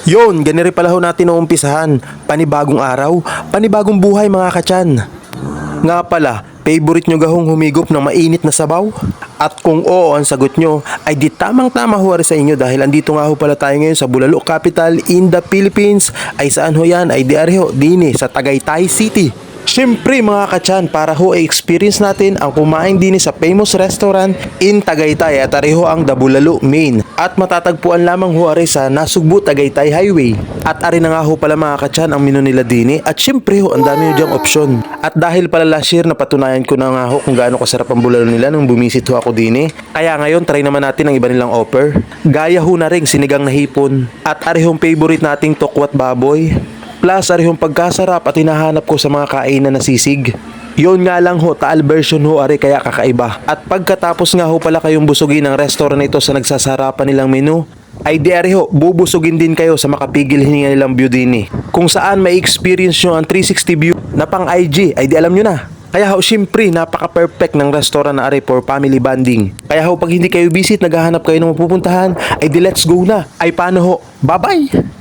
Yon, ganiri pala ho natin uumpisahan. Panibagong araw, panibagong buhay mga kachan. Nga pala, favorite nyo gahong humigop ng mainit na sabaw? At kung oo ang sagot nyo, ay di tamang-tama ho sa inyo dahil andito nga ho pala tayo ngayon sa Bulalo Capital in the Philippines. Ay saan ho yan? Ay di ari ho, dini sa Tagaytay City. Siyempre mga kachan, para ho i-experience natin ang kumain din sa famous restaurant in Tagaytay at ari ho ang The Bulalo Main. At matatagpuan lamang ho ari sa Nasugbu Tagaytay Highway. At ari na nga ho pala mga kachan ang menu nila dini at siyempre ho ang dami ho diyang opsyon. At dahil pala last year napatunayan ko na nga ho kung gaano kasarap ang bulalo nila nung bumisit ho ako dini. Kaya ngayon try naman natin ang iba nilang offer. Gaya ho na rin sinigang na hipon at ari hong favorite nating tokwat baboy. Plus, ari hong pagkasarap at hinahanap ko sa mga kainan na sisig. Yun nga lang ho, taal version ho ari kaya kakaiba. At pagkatapos nga ho pala kayong busugin ng restaurant ito sa nagsasarapan nilang menu, ay di ari ho, bubusugin din kayo sa makapigil hininga nilang view din kung saan may experience nyo ang 360 view na pang IG, ay di alam nyo na. Kaya ho, syempre, napaka-perfect ng restaurant na ari for family bonding. Kaya ho, pag hindi kayo visit, naghahanap kayo ng mapupuntahan, ay di let's go na. Ay paano ho, bye-bye!